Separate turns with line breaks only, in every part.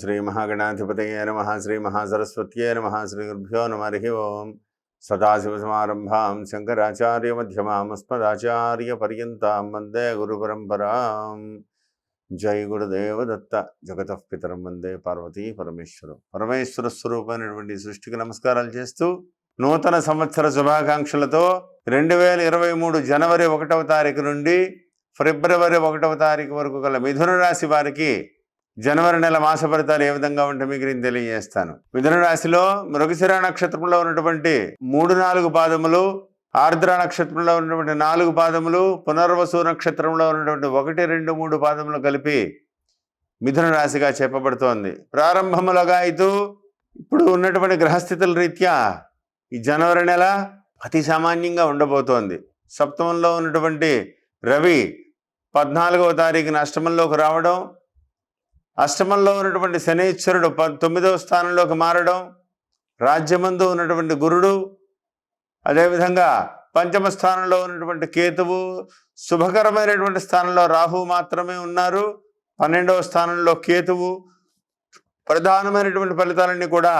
శ్రీ మహాగణాధిపతయే నమః శ్రీ మహాసరస్వత్యే నమః శ్రీ గురుభ్యో నమః హరి ఓం సదాశివసమారంభాం శంకరాచార్యమధ్యమాం అస్మదాచార్యపర్యంతాం వందే గురుపరంపరాం. జై గురుదేవ దత్త. జగతః పితరం వందే పార్వతీ పరమేశ్వరం. పరమేశ్వర స్వరూపమైనటువంటి సృష్టికి నమస్కారాలు చేస్తూ నూతన సంవత్సర శుభాకాంక్షలతో 2023 జనవరి 1వ తారీఖు నుండి ఫిబ్రవరి 1వ తారీఖు వరకు గల మిథున రాశి వారికి జనవరి నెల మాస ఫలితాలు ఏ విధంగా ఉంటే మీకు నేను తెలియజేస్తాను. మిథున రాశిలో మృగశిర నక్షత్రంలో ఉన్నటువంటి 3-4 పాదములు, ఆర్ద్ర నక్షత్రంలో ఉన్నటువంటి 4 పాదములు, పునర్వసు నక్షత్రంలో ఉన్నటువంటి 1-2-3 పాదములు కలిపి మిథున రాశిగా చెప్పబడుతోంది. ప్రారంభములుగా ఇప్పుడు ఉన్నటువంటి గ్రహస్థితుల రీత్యా ఈ జనవరి నెల అతి సామాన్యంగా ఉండబోతోంది. సప్తమంలో ఉన్నటువంటి రవి 14వ తారీఖున అష్టమంలోకి రావడం, అష్టమంలో ఉన్నటువంటి శనీశ్వరుడు 9వ స్థానంలోకి మారడం, రాజ్యమందు ఉన్నటువంటి గురుడు, అదేవిధంగా పంచమ స్థానంలో ఉన్నటువంటి కేతువు, శుభకరమైనటువంటి స్థానంలో రాహు మాత్రమే ఉన్నారు. 12వ స్థానంలో కేతువు. ప్రధానమైనటువంటి ఫలితాలన్నీ కూడా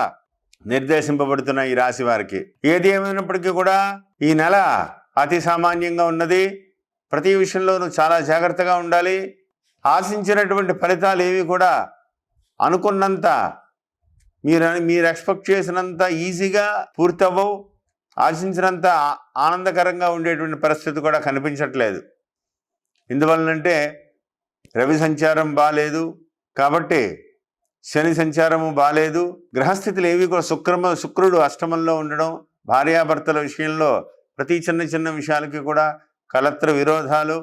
నిర్దేశింపబడుతున్నాయి ఈ రాశి వారికి. ఏది ఏమైనప్పటికీ కూడా ఈ నెల అతి సామాన్యంగా ఉన్నది. ప్రతి విషయంలోనూ చాలా జాగ్రత్తగా ఉండాలి. ఆశించినటువంటి ఫలితాలు ఏవి కూడా అనుకున్నంత మీరు ఎక్స్పెక్ట్ చేసినంత ఈజీగా పూర్తవ్వవు. ఆశించినంత ఆనందకరంగా ఉండేటువంటి పరిస్థితి కూడా కనిపించట్లేదు. ఎందువలనంటే రవి సంచారం బాలేదు కాబట్టి, శని సంచారము బాలేదు. గ్రహస్థితులు ఏవి కూడా శుక్రుడు అష్టమంలో ఉండడం, భార్యాభర్తల విషయంలో ప్రతి చిన్న విషయాలకి కూడా కలత్ర విరోధాలు,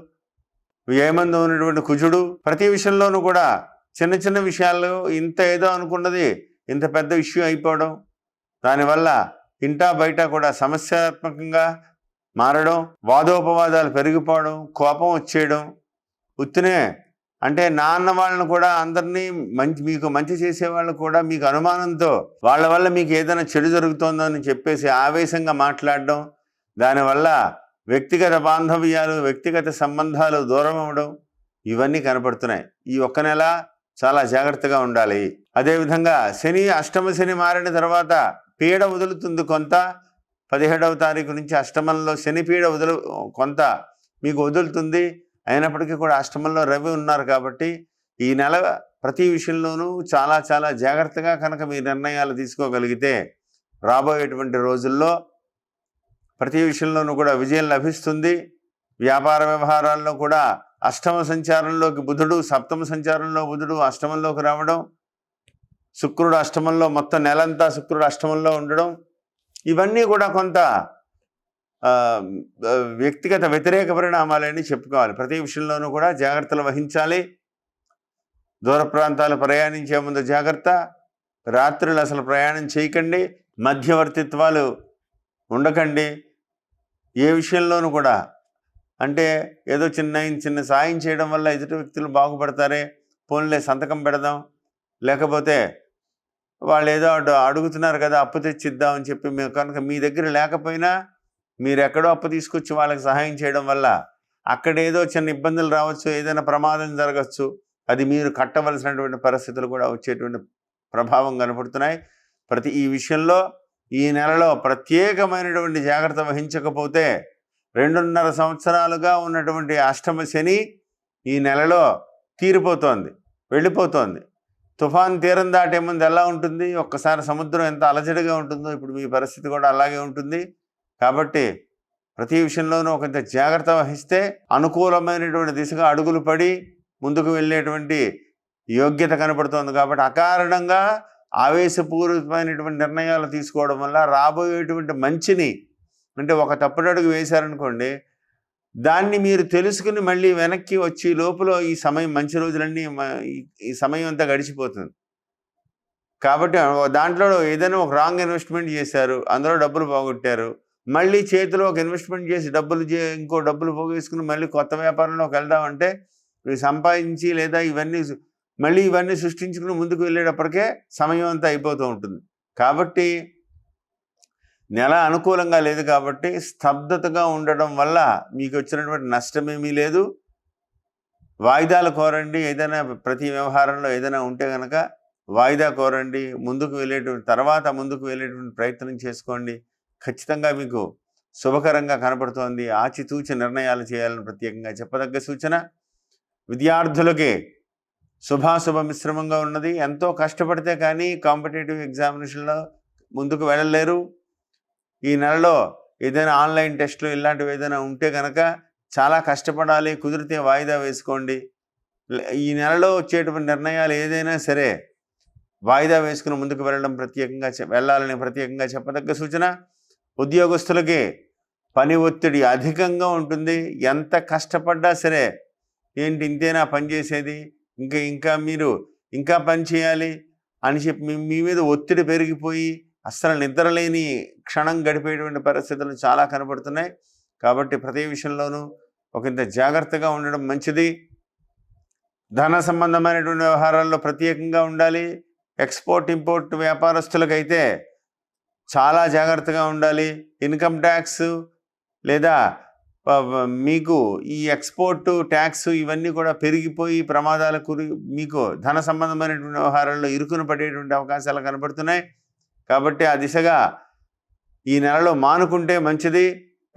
ఏమందు ఉన్నటువంటి కుజుడు, ప్రతి విషయంలోనూ కూడా చిన్న విషయాలు ఇంత ఏదో అనుకున్నది ఇంత పెద్ద ఇష్యూ అయిపోవడం, దానివల్ల ఇంటా బయట కూడా సమస్యాత్మకంగా మారడం, వాదోపవాదాలు పెరిగిపోవడం, కోపం వచ్చేయడం, ఉత్తినే అంటే నాన్న వాళ్ళను కూడా అందరినీ మీకు మంచి చేసేవాళ్ళు కూడా మీకు అనుమానంతో వాళ్ళ వల్ల మీకు ఏదైనా చెడు జరుగుతోందని చెప్పేసి ఆవేశంగా మాట్లాడడం, దానివల్ల వ్యక్తిగత బాంధవ్యాలు, వ్యక్తిగత సంబంధాలు దూరం అవ్వడం, ఇవన్నీ కనపడుతున్నాయి. ఈ ఒక్క నెల చాలా జాగ్రత్తగా ఉండాలి. అదేవిధంగా శని, అష్టమ శని మారిన తర్వాత పీడ వదులుతుంది కొంత. 17వ తారీఖు నుంచి అష్టమంలో శని పీడ కొంత మీకు వదులుతుంది. అయినప్పటికీ కూడా అష్టమంలో రవి ఉన్నారు కాబట్టి ఈ నెల ప్రతి విషయంలోనూ చాలా జాగ్రత్తగా కనుక మీ నిర్ణయాలు తీసుకోగలిగితే రాబోయేటువంటి రోజుల్లో ప్రతి విషయంలోనూ కూడా విజయం లభిస్తుంది. వ్యాపార వ్యవహారాల్లో కూడా అష్టమ సంచారంలోకి బుధుడు, సప్తమ సంచారంలో బుధుడు అష్టమంలోకి రావడం, శుక్రుడు అష్టమంలో, మొత్తం నెలంతా శుక్రుడు అష్టమంలో ఉండడం, ఇవన్నీ కూడా కొంత వ్యక్తిగత వ్యతిరేక పరిణామాలని చెప్పుకోవాలి. ప్రతి విషయంలోనూ కూడా జాగ్రత్తలు వహించాలి. దూర ప్రాంతాలు ప్రయాణించే ముందు జాగ్రత్త. రాత్రులు అసలు ప్రయాణం చేయకండి. మధ్యవర్తిత్వాలు ఉండకండి. ఏ విషయంలోనూ కూడా అంటే ఏదో చిన్న సాయం చేయడం వల్ల ఎదుటి వ్యక్తులు బాగుపడతారే, పోన్లే సంతకం పెడదాం, లేకపోతే వాళ్ళు ఏదో అడుగుతున్నారు కదా అప్పు తెచ్చిద్దామని చెప్పి మేము కనుక మీ దగ్గర లేకపోయినా మీరు ఎక్కడో అప్పు తీసుకొచ్చి వాళ్ళకి సహాయం చేయడం వల్ల అక్కడేదో చిన్న ఇబ్బందులు రావచ్చు, ఏదైనా ప్రమాదం జరగచ్చు. అది మీరు కట్టవలసినటువంటి పరిస్థితులు కూడా వచ్చేటువంటి ప్రభావం కనపడుతున్నాయి. ఈ విషయంలో ఈ నెలలో ప్రత్యేకమైనటువంటి జాగ్రత్త వహించకపోతే 2.5 సంవత్సరాలుగా ఉన్నటువంటి అష్టమ శని ఈ నెలలో తీరిపోతోంది, వెళ్ళిపోతోంది. తుఫాన్ తీరం దాటే ముందు ఎలా ఉంటుంది, ఒక్కసారి సముద్రం ఎంత అలజడిగా ఉంటుందో ఇప్పుడు మీ పరిస్థితి కూడా అలాగే ఉంటుంది. కాబట్టి ప్రతి విషయంలోనూ కొంత జాగ్రత్త వహిస్తే అనుకూలమైనటువంటి దిశగా అడుగులు పడి ముందుకు వెళ్ళేటువంటి యోగ్యత కనపడుతోంది. కాబట్టి అకారణంగా ఆవేశపూరితమైనటువంటి నిర్ణయాలు తీసుకోవడం వల్ల రాబోయేటువంటి మంచిని, అంటే ఒక తప్పుడు అడుగు వేశారనుకోండి, దాన్ని మీరు తెలుసుకుని మళ్ళీ వెనక్కి వచ్చి లోపల ఈ సమయం, మంచి రోజులన్నీ ఈ సమయం అంతా గడిచిపోతుంది. కాబట్టి దాంట్లో ఏదైనా ఒక రాంగ్ ఇన్వెస్ట్మెంట్ చేశారు, అందులో డబ్బులు పోగొట్టారు, మళ్ళీ చేతిలో ఒక ఇన్వెస్ట్మెంట్ చేసి ఇంకో డబ్బులు పోగేసుకుని మళ్ళీ కొత్త వ్యాపారంలోకి వెళ్దామంటే మీరు సంపాదించి లేదా ఇవన్నీ సృష్టించుకుని ముందుకు వెళ్ళేటప్పటికే సమయం అంతా అయిపోతూ ఉంటుంది. కాబట్టి నెల అనుకూలంగా లేదు కాబట్టి స్తబ్దతగా ఉండడం వల్ల మీకు వచ్చినటువంటి నష్టమేమీ లేదు. వాయిదాలు కోరండి. ఏదైనా ప్రతి వ్యవహారంలో ఏదైనా ఉంటే కనుక వాయిదా కోరండి, ముందుకు వెళ్ళేటువంటి ప్రయత్నం చేసుకోండి. ఖచ్చితంగా మీకు శుభకరంగా కనపడుతోంది. ఆచితూచి నిర్ణయాలు చేయాలని ప్రత్యేకంగా చెప్పదగ్గ సూచన. విద్యార్థులకి శుభాశుభ మిశ్రమంగా ఉన్నది. ఎంతో కష్టపడితే కానీ కాంపిటేటివ్ ఎగ్జామినేషన్లో ముందుకు వెళ్ళలేరు. ఈ నెలలో ఏదైనా ఆన్లైన్ టెస్టులు ఇలాంటివి ఏదైనా ఉంటే కనుక చాలా కష్టపడాలి. కుదిరితే వాయిదా వేసుకోండి. ఈ నెలలో వచ్చేటువంటి నిర్ణయాలు ఏదైనా సరే వాయిదా వేసుకుని ముందుకు వెళ్ళాలని ప్రత్యేకంగా చెప్పదగ్గ సూచన. ఉద్యోగస్తులకి పని ఒత్తిడి అధికంగా ఉంటుంది. ఎంత కష్టపడ్డా సరే ఏంటి ఇంతేనా పని చేసేది, మీరు ఇంకా పని చేయాలి అని చెప్పి మీ మీద ఒత్తిడి పెరిగిపోయి అస్సలు నిద్రలేని క్షణం గడిపేటువంటి పరిస్థితులు చాలా కనబడుతున్నాయి. కాబట్టి ప్రతి విషయంలోనూ ఒకంత జాగ్రత్తగా ఉండడం మంచిది. ధన సంబంధమైనటువంటి వ్యవహారాల్లో ప్రత్యేకంగా ఉండాలి. ఎక్స్పోర్ట్ ఇంపోర్ట్ వ్యాపారస్తులకైతే చాలా జాగ్రత్తగా ఉండాలి. ఇన్కమ్ ట్యాక్స్ లేదా మీకు ఈ ఎక్స్పోర్ట్ ట్యాక్స్ ఇవన్నీ కూడా పెరిగిపోయి ప్రమాదాలకు మీకు ధన సంబంధమైనటువంటి వ్యవహారాల్లో ఇరుకున పడేటువంటి అవకాశాలు కనబడుతున్నాయి. కాబట్టి ఆ దిశగా ఈ నెలలో మానుకుంటే మంచిది.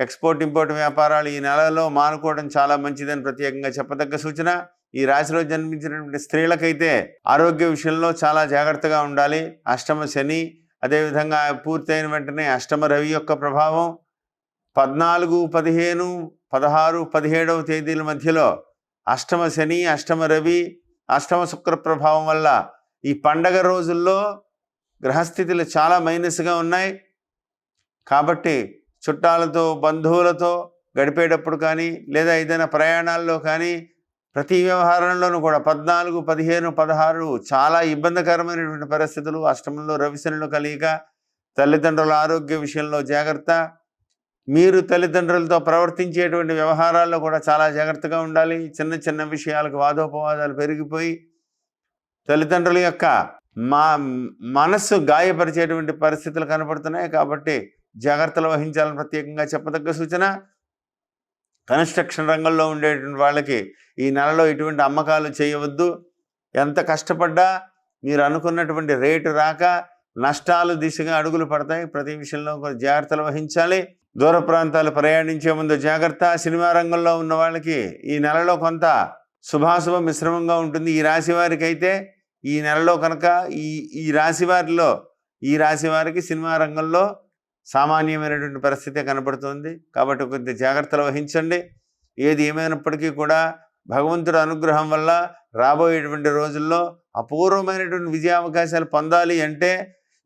ఎక్స్పోర్ట్ ఇంపోర్ట్ వ్యాపారాలు ఈ నెలలో మానుకోవడం చాలా మంచిదని ప్రత్యేకంగా చెప్పదగ్గ సూచన. ఈ రాశిలో జన్మించినటువంటి స్త్రీలకైతే ఆరోగ్య విషయంలో చాలా జాగ్రత్తగా ఉండాలి. అష్టమ శని, అదేవిధంగా పూర్తయిన వెంటనే అష్టమ రవి యొక్క ప్రభావం 14, 15, 16, 17వ తేదీల మధ్యలో అష్టమ శని, అష్టమ రవి, అష్టమ శుక్ర ప్రభావం వల్ల ఈ పండగ రోజుల్లో గ్రహస్థితులు చాలా మైనస్గా ఉన్నాయి. కాబట్టి చుట్టాలతో బంధువులతో గడిపేటప్పుడు కానీ లేదా ఏదైనా ప్రయాణాల్లో కానీ ప్రతి వ్యవహారంలోనూ కూడా 14, 15, 16 చాలా ఇబ్బందికరమైనటువంటి పరిస్థితులు. అష్టమంలో రవిశనులు కలియక తల్లిదండ్రుల ఆరోగ్య విషయంలో జాగ్రత్త. మీరు తల్లిదండ్రులతో ప్రవర్తించేటువంటి వ్యవహారాల్లో కూడా చాలా జాగ్రత్తగా ఉండాలి. చిన్న చిన్న విషయాలకు వాదోపవాదాలు పెరిగిపోయి తల్లిదండ్రుల యొక్క మనస్సు గాయపరిచేటువంటి పరిస్థితులు కనపడుతున్నాయి. కాబట్టి జాగ్రత్తలు వహించాలని ప్రత్యేకంగా చెప్పదగ్గ సూచన. కన్స్ట్రక్షన్ రంగంలో ఉండేటువంటి వాళ్ళకి ఈ నెలలో ఇటువంటి అమ్మకాలు చేయవద్దు. ఎంత కష్టపడ్డా మీరు అనుకున్నటువంటి రేటు రాక నష్టాలు దిశగా అడుగులు పడతాయి. ప్రతి విషయంలో జాగ్రత్తలు వహించాలి. దూర ప్రాంతాలు ప్రయాణించే ముందు జాగ్రత్త. సినిమా రంగంలో ఉన్న వాళ్ళకి ఈ నెలలో కొంత శుభాశుభ మిశ్రమంగా ఉంటుంది. ఈ రాశి వారికి అయితే ఈ నెలలో కనుక ఈ రాశి వారికి సినిమా రంగంలో సామాన్యమైనటువంటి పరిస్థితి కనబడుతుంది. కాబట్టి కొంత జాగ్రత్తలు వహించండి. ఏది ఏమైనప్పటికీ కూడా భగవంతుడి అనుగ్రహం వల్ల రాబోయేటువంటి రోజుల్లో అపూర్వమైనటువంటి విజయావకాశాలు పొందాలి అంటే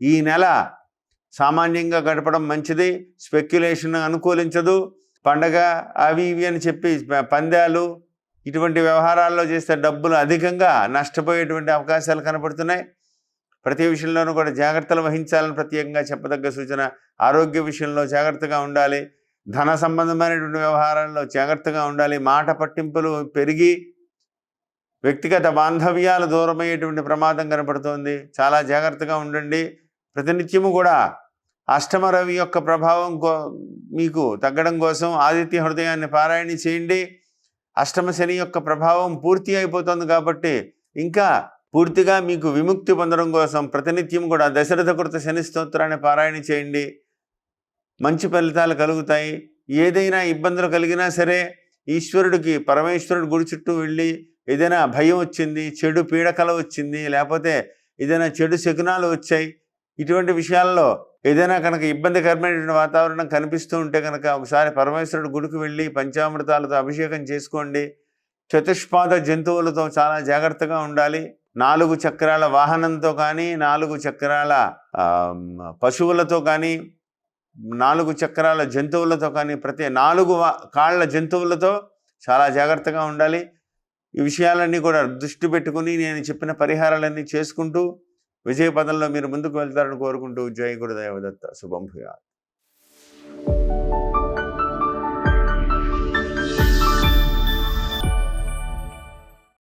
ఈ నెల సామాన్యంగా గడపడం మంచిది. స్పెక్యులేషన్ అనుకూలించదు. పండగ అవి ఇవి అని చెప్పి పందాలు ఇటువంటి వ్యవహారాల్లో చేస్తే డబ్బులు అధికంగా నష్టపోయేటువంటి అవకాశాలు కనబడుతున్నాయి. ప్రతి విషయంలోనూ కూడా జాగ్రత్తలు వహించాలని ప్రత్యేకంగా చెప్పదగ్గ సూచన. ఆరోగ్య విషయంలో జాగ్రత్తగా ఉండాలి. ధన సంబంధమైనటువంటి వ్యవహారాల్లో జాగ్రత్తగా ఉండాలి. మాట పట్టింపులు పెరిగి వ్యక్తిగత బాంధవ్యాలు దూరమయ్యేటువంటి ప్రమాదం కనపడుతోంది. చాలా జాగ్రత్తగా ఉండండి. ప్రతినిత్యము కూడా అష్టమ రవి యొక్క ప్రభావం మీకు తగ్గడం కోసం ఆదిత్య హృదయాన్ని పారాయణ చేయండి. అష్టమ శని యొక్క ప్రభావం పూర్తి అయిపోతుంది కాబట్టి ఇంకా పూర్తిగా మీకు విముక్తి పొందడం కోసం ప్రతినిత్యం కూడా దశరథ కృత శని స్తోత్రాన్ని పారాయణ చేయండి. మంచి ఫలితాలు కలుగుతాయి. ఏదైనా ఇబ్బందులు కలిగినా సరే పరమేశ్వరుడి గుడి చుట్టూ వెళ్ళి ఏదైనా భయం వచ్చింది, చెడు పీడకల వచ్చింది, లేకపోతే ఏదైనా చెడు శకునాలు వచ్చాయి, ఇటువంటి విషయాల్లో ఏదైనా కనుక ఇబ్బందికరమైనటువంటి వాతావరణం కనిపిస్తూ ఉంటే కనుక ఒకసారి పరమేశ్వరుడి గుడికి వెళ్ళి పంచామృతాలతో అభిషేకం చేసుకోండి. చతుష్పాద జంతువులతో చాలా జాగ్రత్తగా ఉండాలి. 4 చక్రాల వాహనంతో కానీ, 4 చక్రాల పశువులతో కానీ, 4 చక్రాల జంతువులతో కానీ, ప్రతి 4 కాళ్ళ జంతువులతో చాలా జాగ్రత్తగా ఉండాలి. ఈ విషయాలన్నీ కూడా దృష్టి పెట్టుకుని నేను చెప్పిన పరిహారాలన్నీ చేసుకుంటూ విజయ పదంలో మీరు ముందుకు వెళ్తారని కోరుకుంటూ జై గురుదేవ దత్త. శుభం భూయాత్.